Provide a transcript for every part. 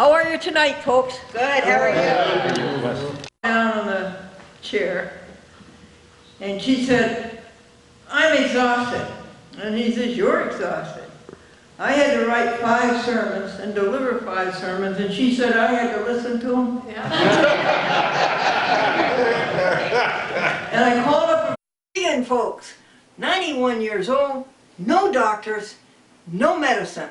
How are you tonight, folks? Good, how are you? Down on the chair, and she said, I'm exhausted. And he says, you're exhausted. I had to write 5 sermons and deliver 5 sermons, and she said I had to listen to them. Yeah. And I called up a vegan folks, 91 years old, no doctors, no medicine.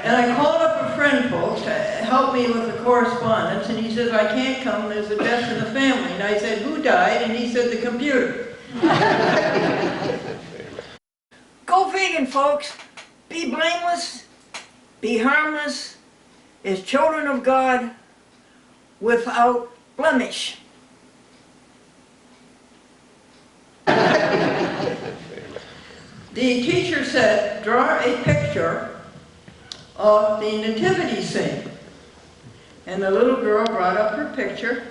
And I called up a friend, folks, to help me with the correspondence, and he says, I can't come, there's a death in the family. And I said, who died? And he said, the computer. Go vegan, folks. Be blameless, be harmless, as children of God, without blemish. The teacher said, draw a picture of the nativity scene. And the little girl brought up her picture,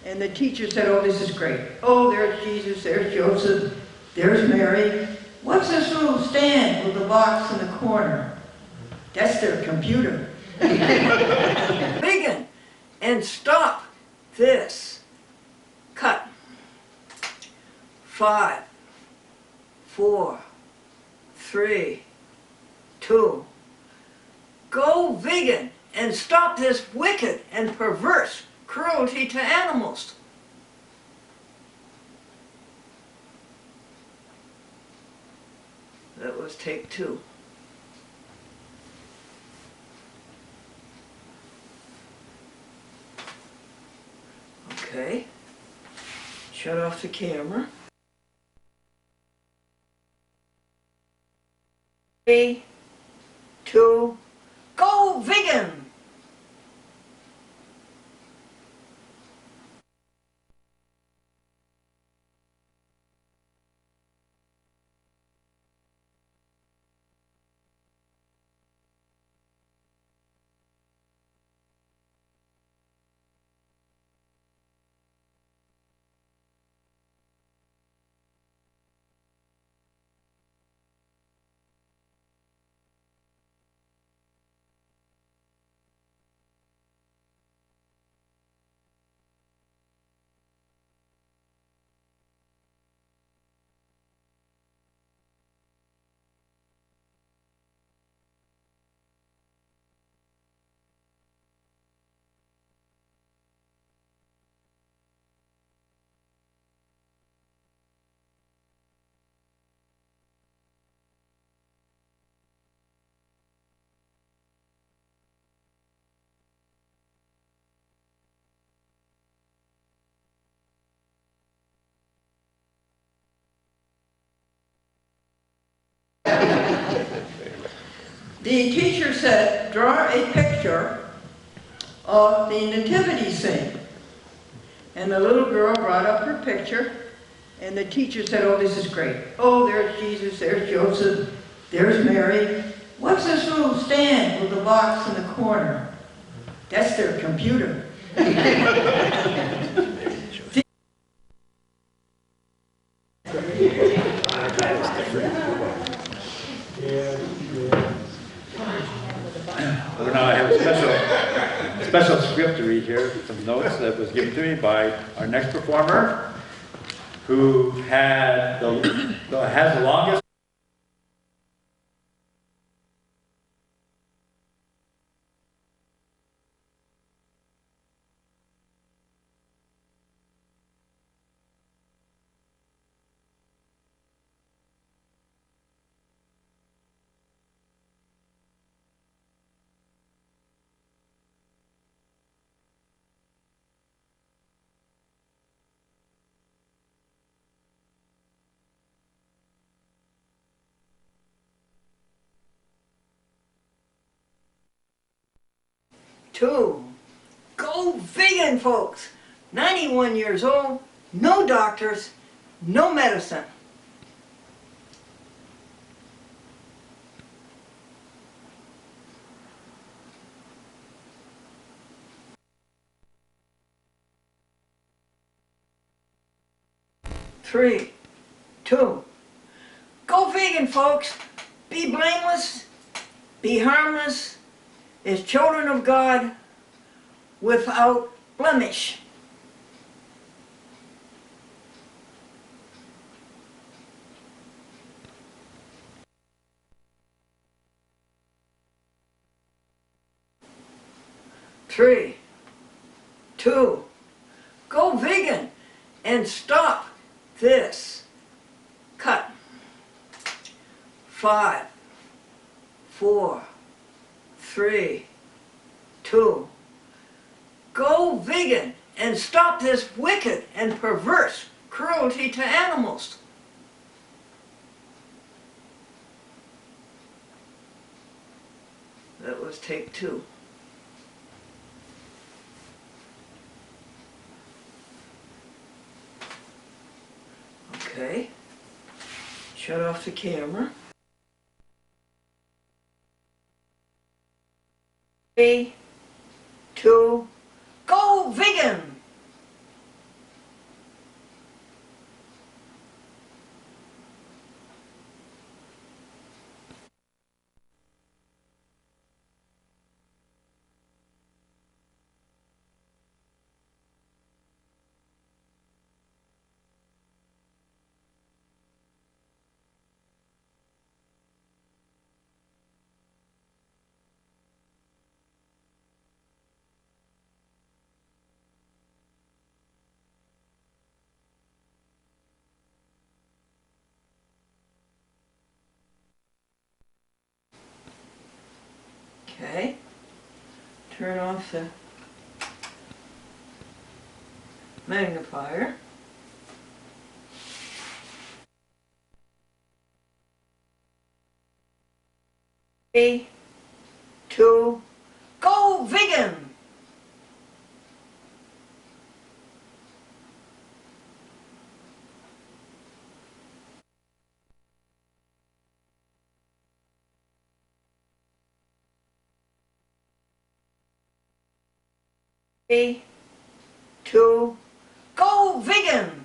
and the teacher said, oh, this is great. Oh, there's Jesus, there's Joseph, there's Mary. What's this little stand with the box in the corner? That's their computer. Vegan, and stop this. Cut. 5, 4, 3, 2. Go vegan and stop this wicked and perverse cruelty to animals. That was take 2. Okay. Shut off the camera. 3, 2, go vegan! The teacher said, draw a picture of the nativity scene. And the little girl brought up her picture, and the teacher said, oh, this is great. Oh, there's Jesus, there's Joseph, there's Mary. What's this little stand with the box in the corner? That's their computer. Well, now I have a special script to read here, some notes that was given to me by our next performer, who has the longest Two. Go vegan, folks. 91 years old, no doctors, no medicine. 3, 2. Go vegan, folks. Be blameless, be harmless, as children of God, without blemish. Three, 2, go vegan and stop this. Cut. 5, 4, 3, 2. Go vegan and stop this wicked and perverse cruelty to animals. That was take 2. Okay. Shut off the camera. 3, 2, go vegan! 'Kay. Turn off the magnifier. 3, 2, go vegan! 3, 2, go vegan!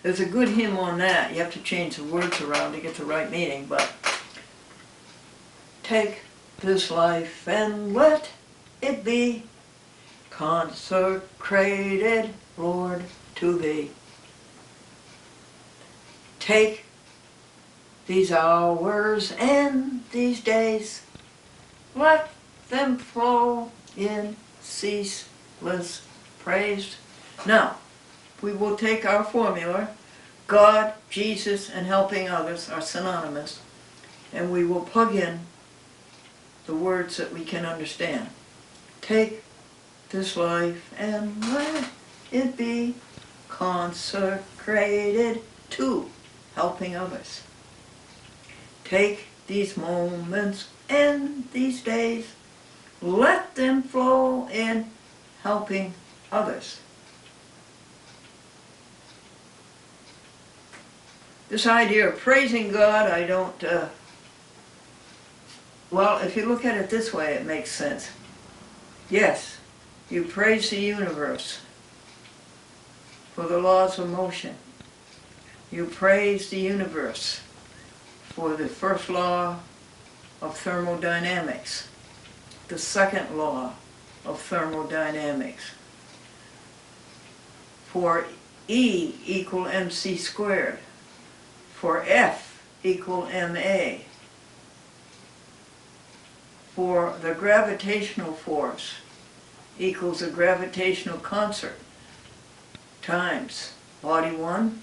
There's a good hymn on that. You have to change the words around to get the right meaning, but take this life and let it be consecrated, Lord, to Thee. Take these hours and these days, let them flow in ceaseless praise. Now, we will take our formula. God, Jesus, and helping others are synonymous, and we will plug in the words that we can understand. Take this life and let it be consecrated to helping others. Take these moments and these days, let them flow in helping others. This idea of praising God, I don't, well, if you look at it this way, it makes sense. Yes, you praise the universe for the laws of motion. You praise the universe for the first law of thermodynamics, the second law of thermodynamics, for E equal mc squared, for F equal ma, for the gravitational force equals a gravitational constant times body 1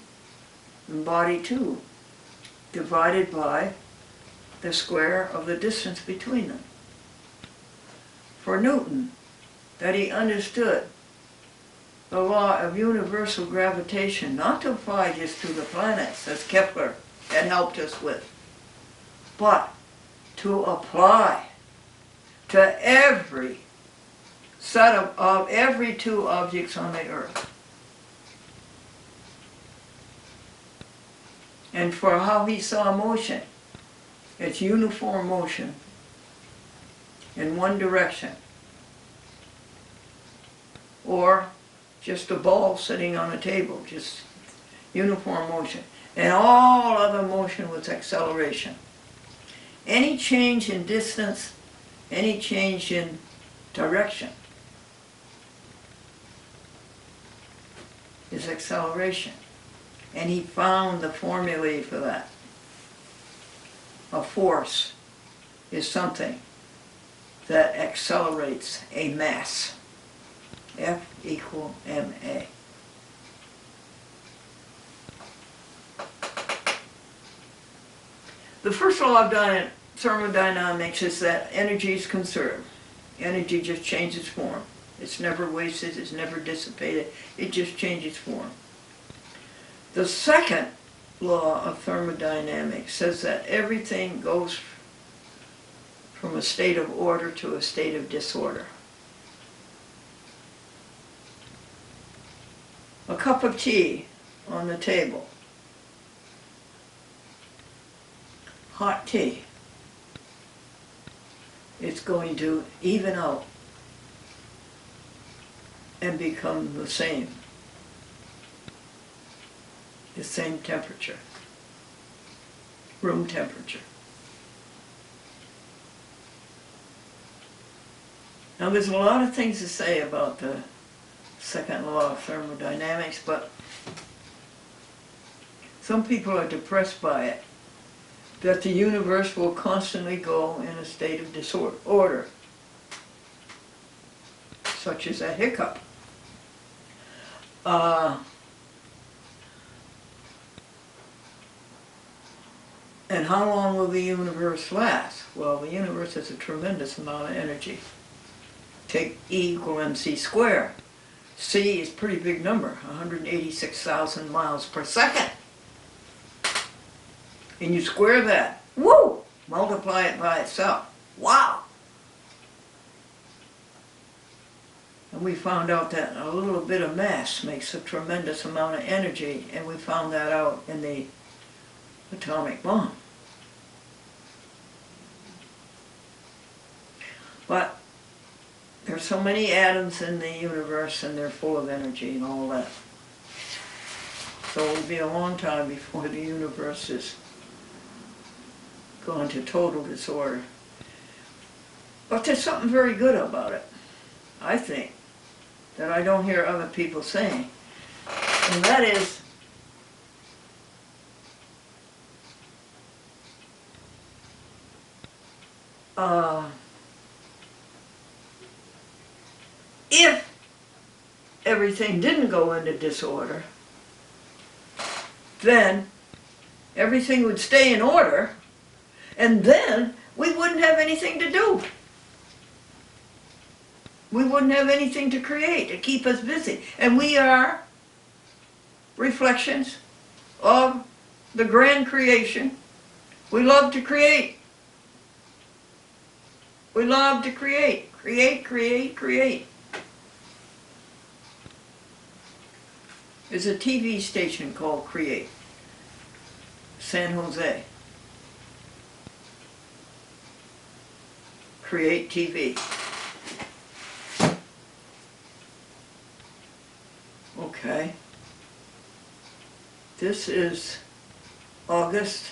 and body 2 divided by the square of the distance between them. For Newton, that he understood the law of universal gravitation, not to apply just to the planets, as Kepler had helped us with, but to apply to every set of every two objects on the earth. And for how he saw motion, it's uniform motion in one direction, or just a ball sitting on a table, just uniform motion. And all other motion was acceleration. Any change in distance, any change in direction is acceleration. And he found the formulae for that. A force is something that accelerates a mass. F equal ma. The first law of thermodynamics is that energy is conserved. Energy just changes form. It's never wasted, it's never dissipated, it just changes form. The second law of thermodynamics says that everything goes from a state of order to a state of disorder. A cup of tea on the table, hot tea, it's going to even out and become the same temperature, room temperature. Now there's a lot of things to say about the second law of thermodynamics, but some people are depressed by it, that the universe will constantly go in a state of disorder, such as a hiccup. And how long will the universe last? Well, the universe has a tremendous amount of energy. Take E equal mc squared. C is a pretty big number, 186,000 miles per second. And you square that, woo! Multiply it by itself. Wow! And we found out that a little bit of mass makes a tremendous amount of energy, and we found that out in the atomic bomb. But there's so many atoms in the universe, and they're full of energy and all that. So it'll be a long time before the universe is gone to total disorder. But there's something very good about it, I think, that I don't hear other people saying. And that is, if everything didn't go into disorder, then everything would stay in order, and then we wouldn't have anything to do. We wouldn't have anything to create, to keep us busy. And we are reflections of the grand creation. We love to create. We love to create. Create, create, create. There's a TV station called Create, San Jose. Create TV. Okay. This is August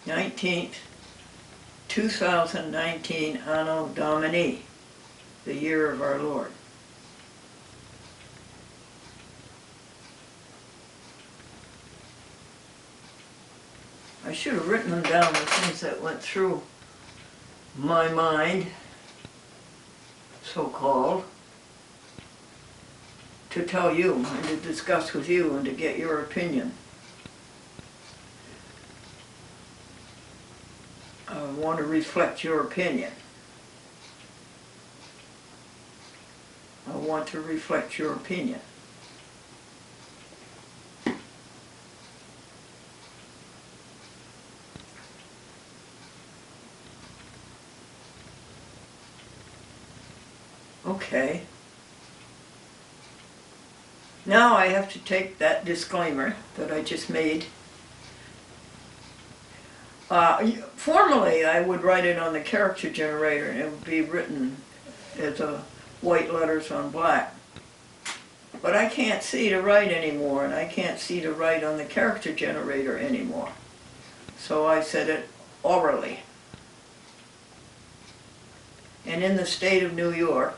19th, 2019, Anno Domini, the year of our Lord. I should have written them down, the things that went through my mind, so-called, to tell you and to discuss with you and to get your opinion. I want to reflect your opinion. I want to reflect your opinion. Okay. Now I have to take that disclaimer that I just made. Formally, I would write it on the character generator and it would be written as white letters on black. But I can't see to write anymore, and I can't see to write on the character generator anymore. So I said it orally. And in the state of New York,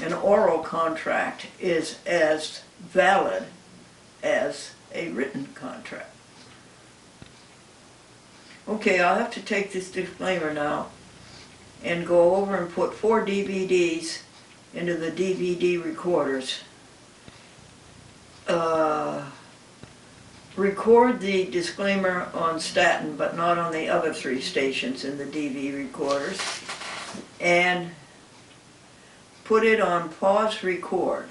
an oral contract is as valid as a written contract. Okay, I'll have to take this disclaimer now and go over and put 4 DVDs into the DVD recorders. Record the disclaimer on Staten, but not on the other 3 stations in the DV recorders, and put it on pause record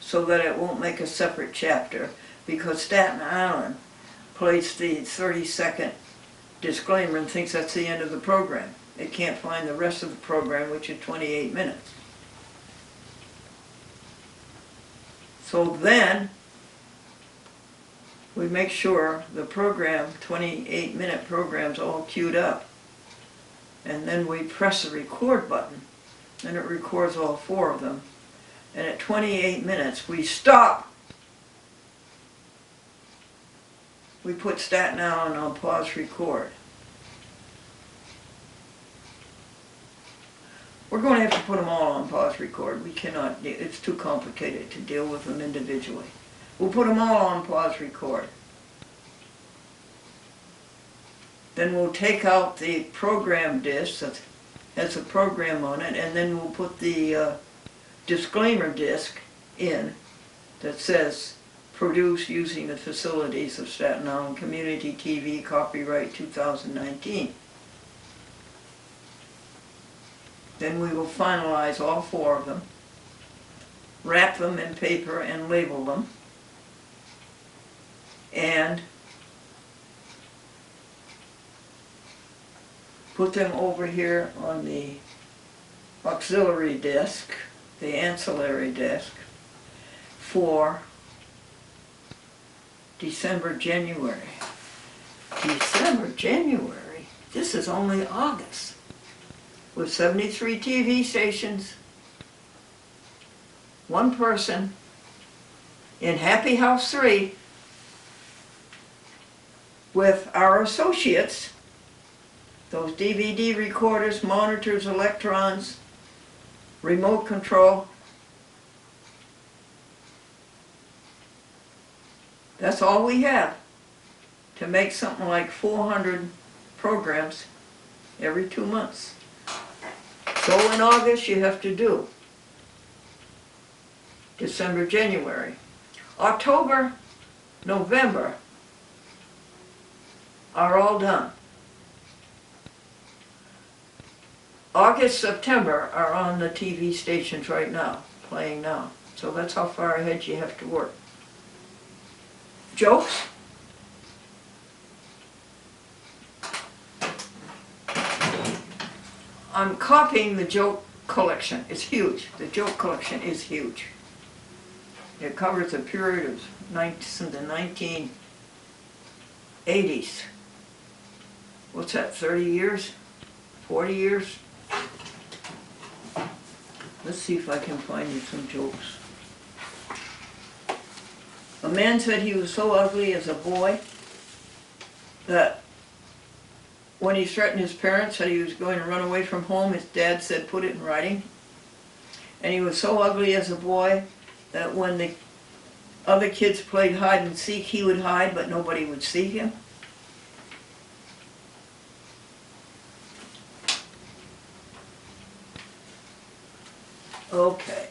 so that it won't make a separate chapter, because Staten Island plays the 30-second disclaimer and thinks that's the end of the program. It can't find the rest of the program, which is 28 minutes. So then we make sure the program, 28-minute program's all queued up, and then we press the record button and it records all 4 of them, and at 28 minutes we stop. We put Staten Island on pause record. We're going to have to put them all on pause record. We cannot, it's too complicated to deal with them individually. We'll put them all on pause record. Then we'll take out the program disc that has a program on it, and then we'll put the disclaimer disc in that says produced using the facilities of Staten Island Community TV, copyright 2019. Then we will finalize all 4 of them, wrap them in paper and label them, and put them over here on the auxiliary disc, the ancillary disc, for December, January. December, January? This is only August. With 73 TV stations, 1 person, in Happy House 3, with our associates, those DVD recorders, monitors, electrons, remote control. That's all we have to make something like 400 programs every 2 months. So in August you have to do December, January. October, November are all done. August, September are on the TV stations right now, playing now. So that's how far ahead you have to work. Jokes? I'm copying the joke collection. It's huge. The joke collection is huge. It covers a period of since the 1980s. What's that, 30 years? 40 years? Let's see if I can find you some jokes. A man said he was so ugly as a boy that when he threatened his parents that he was going to run away from home, his dad said, put it in writing. And he was so ugly as a boy that when the other kids played hide and seek, he would hide, but nobody would see him. Okay.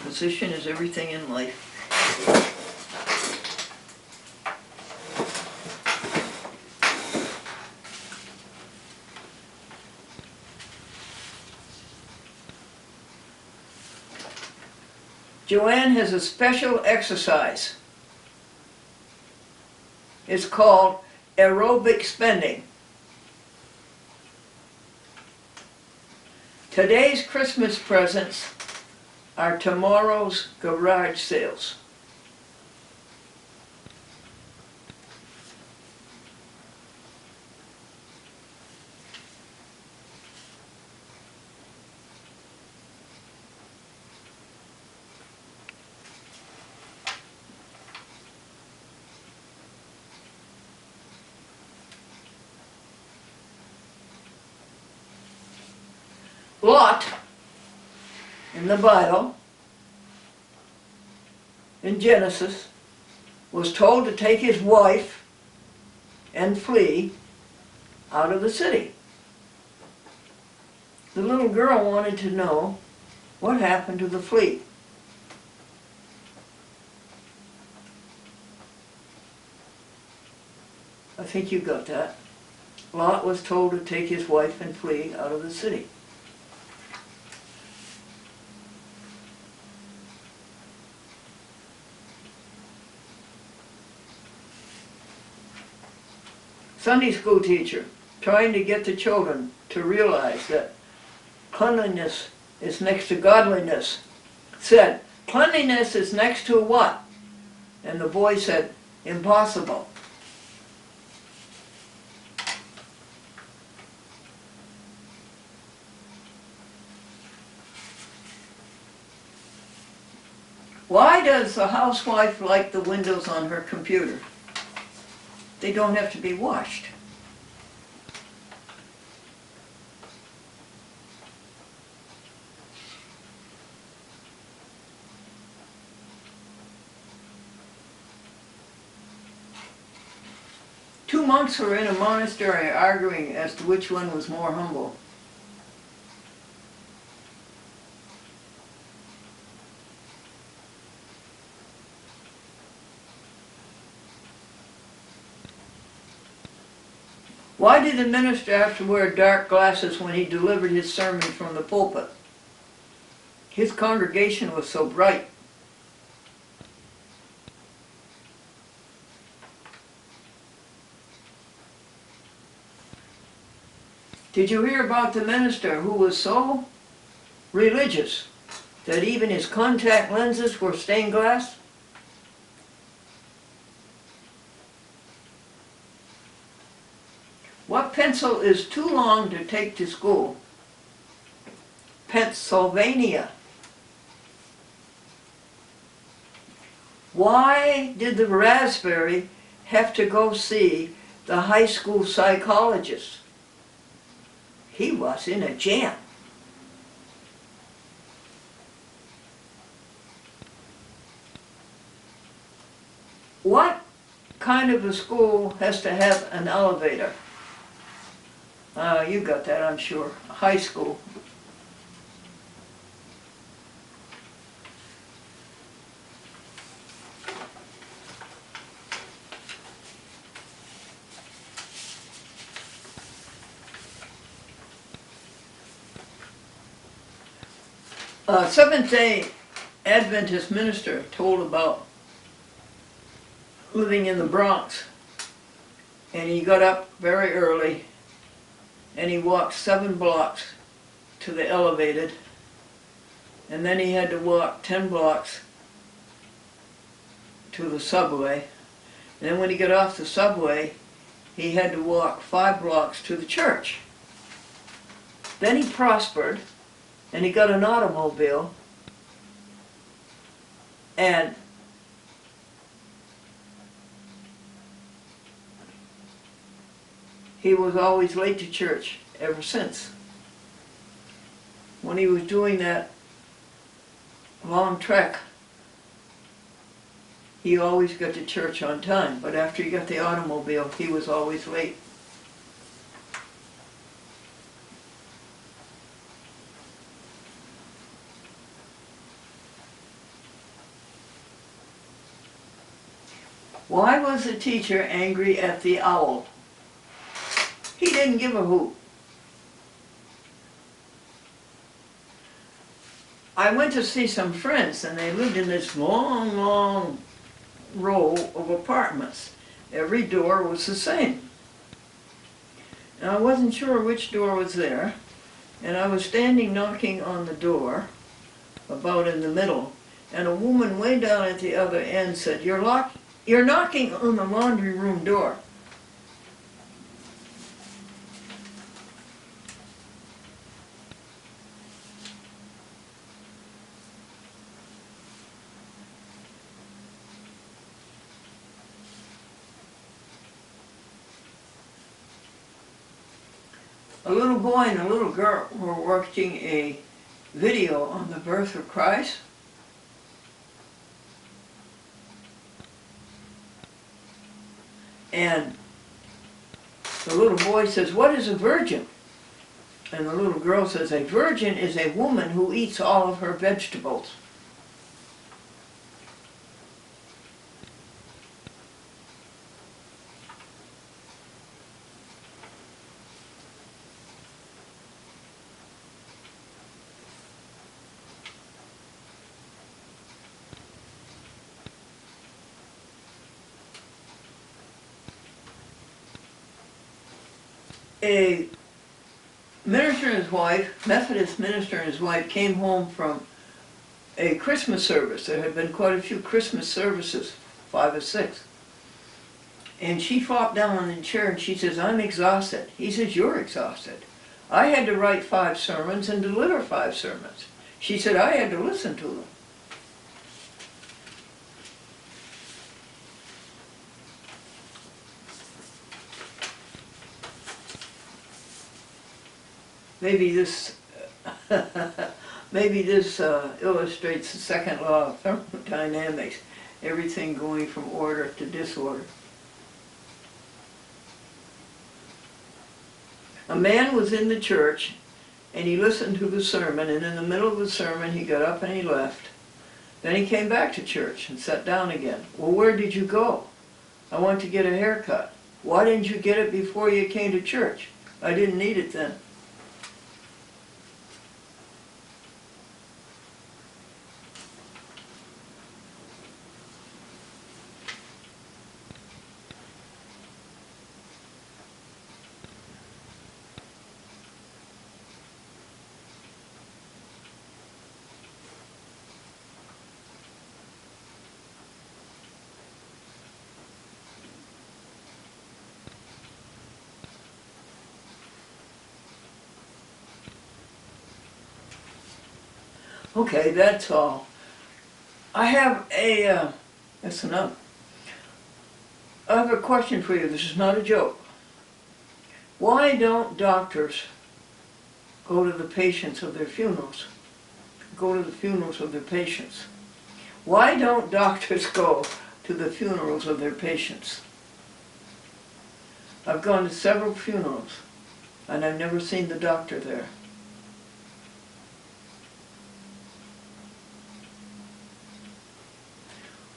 Position is everything in life. Joanne has a special exercise. It's called aerobic spending. Today's Christmas presents are tomorrow's garage sales. Lot, in the Bible, in Genesis, was told to take his wife and flee out of the city. The little girl wanted to know what happened to the fleet. I think you got that. Lot was told to take his wife and flee out of the city. Sunday school teacher trying to get the children to realize that cleanliness is next to godliness said, cleanliness is next to what? And the boy said, impossible. Why does the housewife like the windows on her computer? They don't have to be washed. Two monks were in a monastery arguing as to which one was more humble. Why did the minister have to wear dark glasses when he delivered his sermon from the pulpit? His congregation was so bright. Did you hear about the minister who was so religious that even his contact lenses were stained glass? What pencil is too long to take to school? Pennsylvania. Why did the raspberry have to go see the high school psychologist? He was in a jam. What kind of a school has to have an elevator? You got that, I'm sure. High school. Seventh-day Adventist minister told about living in the Bronx. And he got up very early and he walked 7 blocks to the elevated, and then he had to walk 10 blocks to the subway. And then when he got off the subway, he had to walk 5 blocks to the church. Then he prospered and he got an automobile, and he was always late to church ever since. When he was doing that long trek, he always got to church on time, but after he got the automobile, he was always late. Why was the teacher angry at the owl? He didn't give a hoot. I went to see some friends, and they lived in this long, long row of apartments. Every door was the same. And I wasn't sure which door was there, and I was standing knocking on the door, about in the middle, and a woman way down at the other end said, "You're knocking on the laundry room door." A little boy and a little girl were watching a video on the birth of Christ. And the little boy says, "What is a virgin?" And the little girl says, "A virgin is a woman who eats all of her vegetables." A minister and his wife, Methodist minister and his wife, came home from a Christmas service. There had been quite a few Christmas services, 5 or 6. And she flopped down on the chair and she says, "I'm exhausted." He says, "You're exhausted. I had to write 5 sermons and deliver 5 sermons." She said, "I had to listen to them." Maybe this illustrates the second law of thermodynamics, everything going from order to disorder. A man was in the church and he listened to the sermon, and in the middle of the sermon he got up and he left. Then he came back to church and sat down again. "Well, where did you go?" "I went to get a haircut." "Why didn't you get it before you came to church?" "I didn't need it then." Okay, that's all. I have that's enough. I have a question for you. This is not a joke. Why don't doctors go to the patients of their funerals? Go to the funerals of their patients? Why don't doctors go to the funerals of their patients? I've gone to several funerals, and I've never seen the doctor there.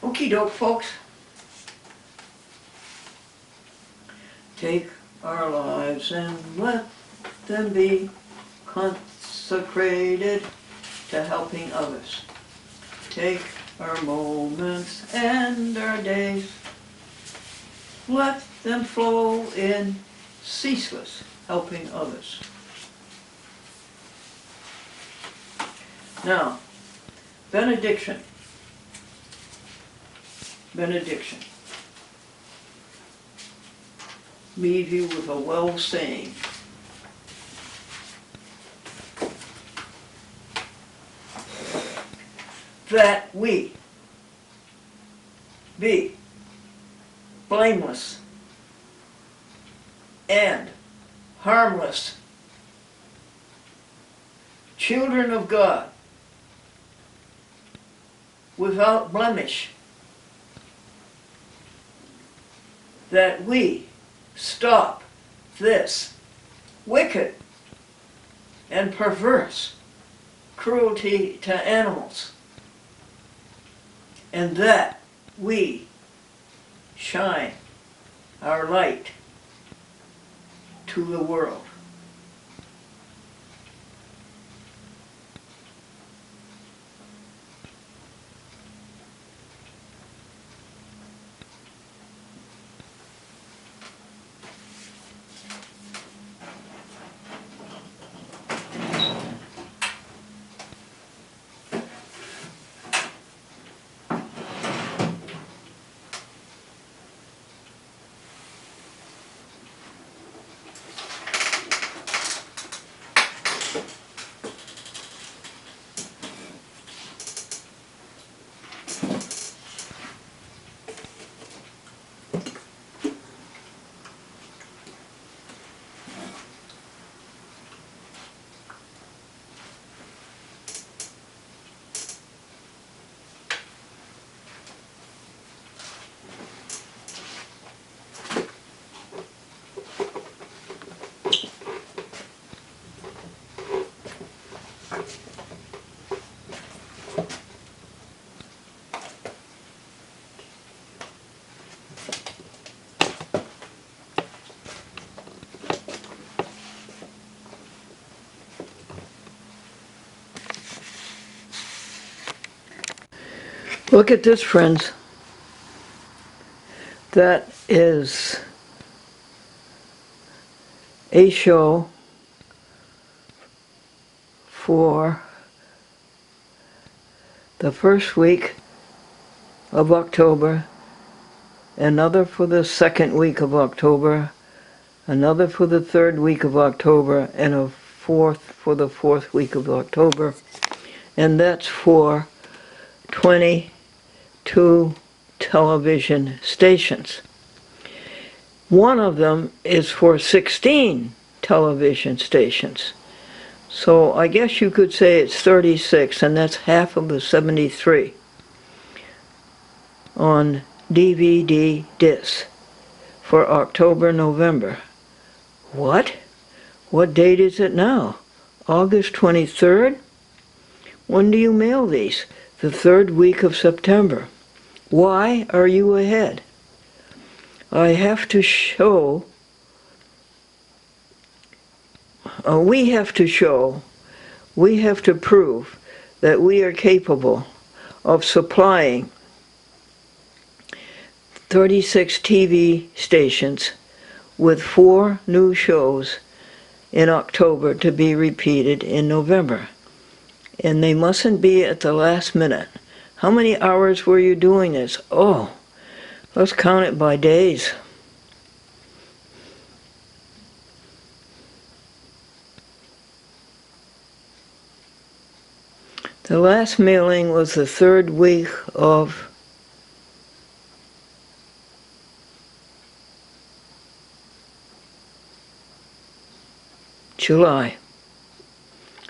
Okie doke, folks. Take our lives and let them be consecrated to helping others. Take our moments and our days, let them flow in ceaseless helping others. Now, benediction. Benediction. Leave you with a well saying. That we be blameless and harmless children of God, without blemish, that we stop this wicked and perverse cruelty to animals, and that we shine our light to the world. Look at this, friends. That is a show for the first week of October, another for the second week of October, another for the third week of October, and a fourth for the fourth week of October. And that's for 22 television stations. One of them is for 16 television stations. So I guess you could say it's 36, and that's half of the 73 on DVD disc for October, November. What? What date is it now? August 23rd? When do you mail these? The third week of September. Why are you ahead? I have to show, we have to prove that we are capable of supplying 36 TV stations with 4 new shows in October to be repeated in November. And they mustn't be at the last minute. How many hours were you doing this? Oh, let's count it by days. The last mailing was the third week of July.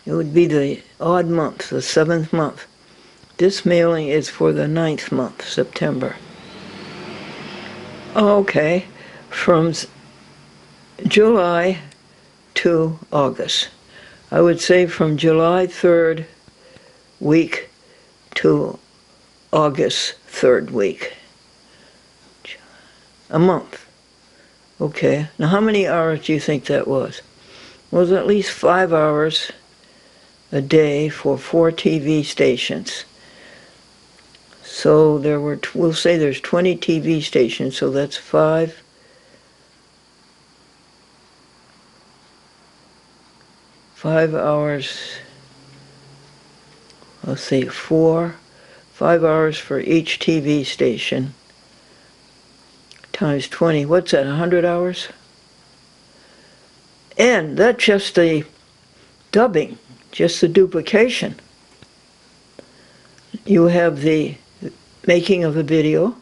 It would be the odd month, the 7th month. This mailing is for the 9th month, September. Okay, from July to August. I would say from July 3rd week to August 3rd week. A month. Okay, now how many hours do you think that was? It was at least 5 hours a day for 4 TV stations. So there were, we'll say there's 20 TV stations, so that's 5 hours, let's say 5 hours for each TV station, times 20, what's that, 100 hours? And that's just the dubbing, just the duplication. You have the making of a video,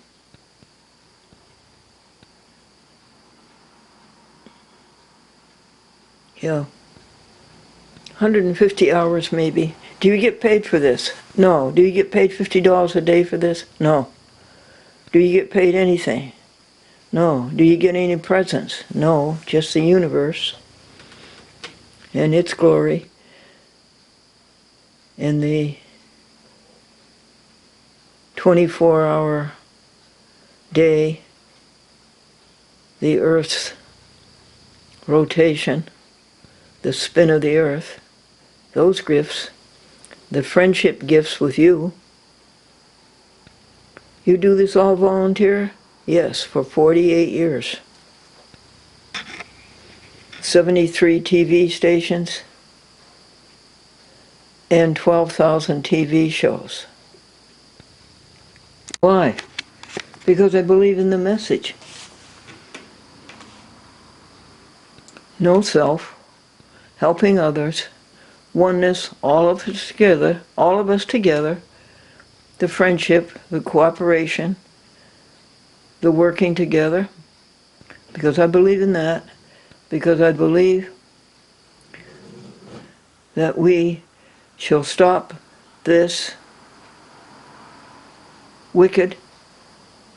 yeah, 150 hours maybe. Do you get paid for this? No. Do you get paid $50 a day for this? No. Do you get paid anything? No. Do you get any presents? No. Just the universe and its glory and the 24-hour day, the Earth's rotation, the spin of the Earth, those gifts, the friendship gifts with you. You do this all volunteer? Yes, for 48 years. 73 TV stations and 12,000 TV shows. Why? Because I believe in the message. No self, helping others, oneness, all of us together, the friendship, the cooperation, the working together, because I believe in that, because I believe that we shall stop this wicked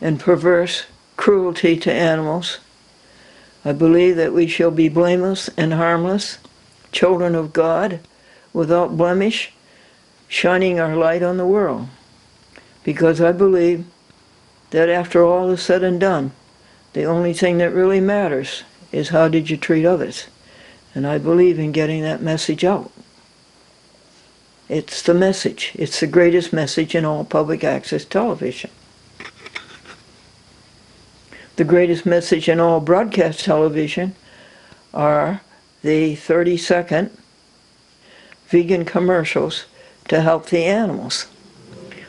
and perverse cruelty to animals. I believe that we shall be blameless and harmless, children of God, without blemish, shining our light on the world. Because I believe that after all is said and done, the only thing that really matters is how did you treat others. And I believe in getting that message out. It's the message. It's the greatest message in all public access television. The greatest message in all broadcast television are the 30-second vegan commercials to help the animals,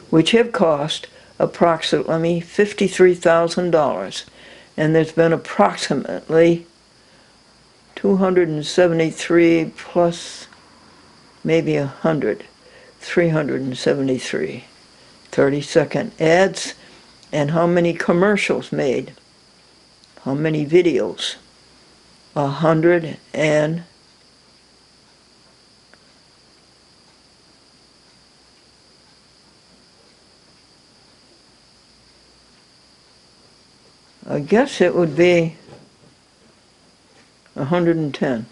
which have cost approximately $53,000. And there's been approximately 273 plus maybe 100, 373 30-second ads, and how many commercials made, how many videos, 100 and I guess it would be 110.